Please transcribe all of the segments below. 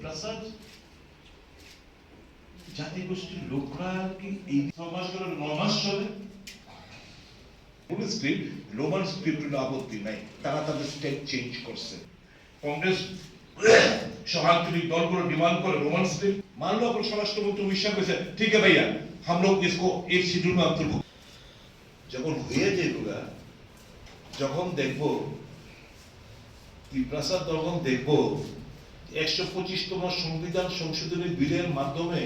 প্রসাদ জাতিগোষ্ঠীর লোকরা কি এই 6 মাস ধরে 9 মাস চলে স্ক্রিপ্ট গ্লোবাল স্ক্রিপ্টের আপত্তি নাই, তারা তাদের স্টেপ চেঞ্জ করছে। কংগ্রেস সহায়তান্ত্রিক দলগুলো ডিমান্ড করে रोमन स्क्रिप्ट मान लो अपन স্বরাষ্ট্রমন্ত্রী বিশ্বাস করেছে ठीक है भैया हम लोग इसको एक शेड्यूल में अंतर्भुक्त যখন হয়ে যাবেगा যখন দেখবো প্রসাদ যখন দেখবো 125তম সংবিধান সংশোধনী বিলের মাধ্যমে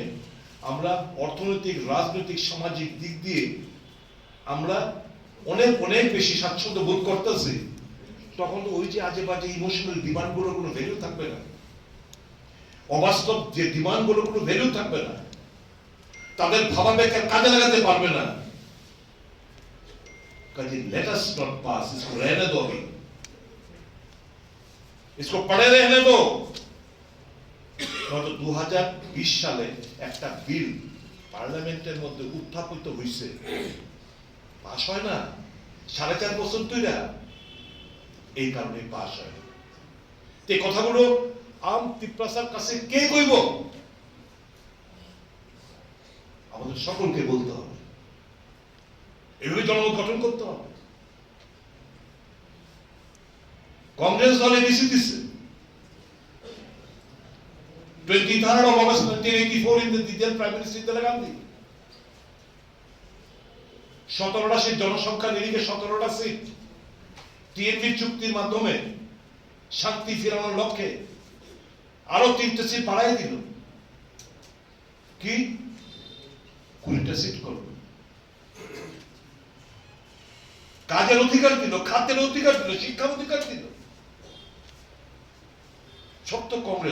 আমরা অর্থনৈতিক রাজনৈতিক সামাজিক দিক দিয়ে আমরা অনেক অনেক বেশি স্বাচ্ছন্দ্য বোধ করতেছি, তখন তো ওই যে আজে বাজে ইমোশনাল ডিমান্ডগুলোর কোনো ভ্যালু থাকবে না, অবাস্তব যে ডিমান্ডগুলোর কোনো ভ্যালু থাকবে না, তাদের ভাবাবেগকে কাজে লাগাতে পারবে না। কাজে लेट अस नॉट पास, इसको रहने दो, अभी इसको पड़े रहने दो। গত 2020 সালে একটা বিল পার্লামেন্টের মধ্যে উত্থাপিত হয়েছে, পাস হয় না 4.5 বছর ধরে, এই কারণে পাস হয়। এই কথাগুলো আম তিপ্রাসার কাছে কে কইব? আমাদের সকলকে বলতে হবে, এভাবে জনমত গঠন করতে হবে। কংগ্রেস দল এডিসি দিচ্ছে 23rd of August 1984 in the Indian Prime Minister Indira Gandhi 17টা সিট জনসংখ্যা নিরিখে 17টা সিট টিএনপি চুক্তির মাধ্যমে শান্তি ফেরানোর লক্ষ্যে আরো 3টে সিট বাড়াই দিল, কি 20টা সিট করল। কাজের অধিকার দিল, খাদ্যের অধিকার দিল, শিক্ষার অধিকার দিল, সব তো কংগ্রেস।